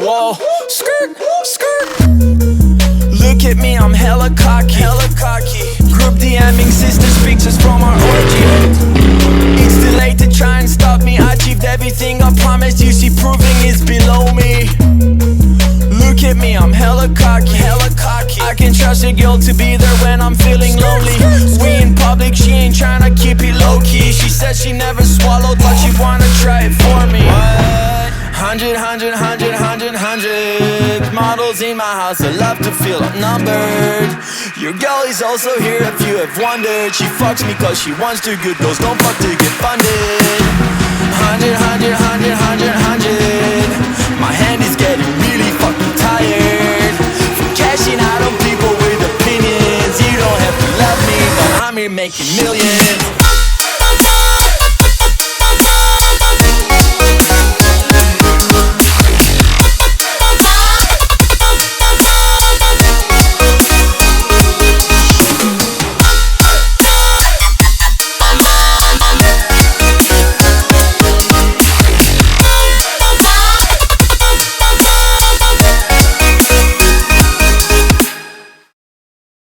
Whoa, skirt, skirt. Look at me, I'm hella cocky. Group DMing sisters pictures from our orgy. It's too late to try and stop me. I achieved everything I promised you. See, proving is below me. Look at me, I'm hella cocky. I can trust a girl to be there when I'm feeling lonely. We in public, she ain't tryna keep it low-key. She said she never swallowed, but she wanna try it for me. What? 100 models in my house, I love to feel outnumbered. Your girl is also here if you have wondered. She fucks me cause she wants to. Good girls don't fuck to get funded. 100 My hand is getting really fucking tired from cashing out on people with opinions. You don't have to love me, but I'm here making millions.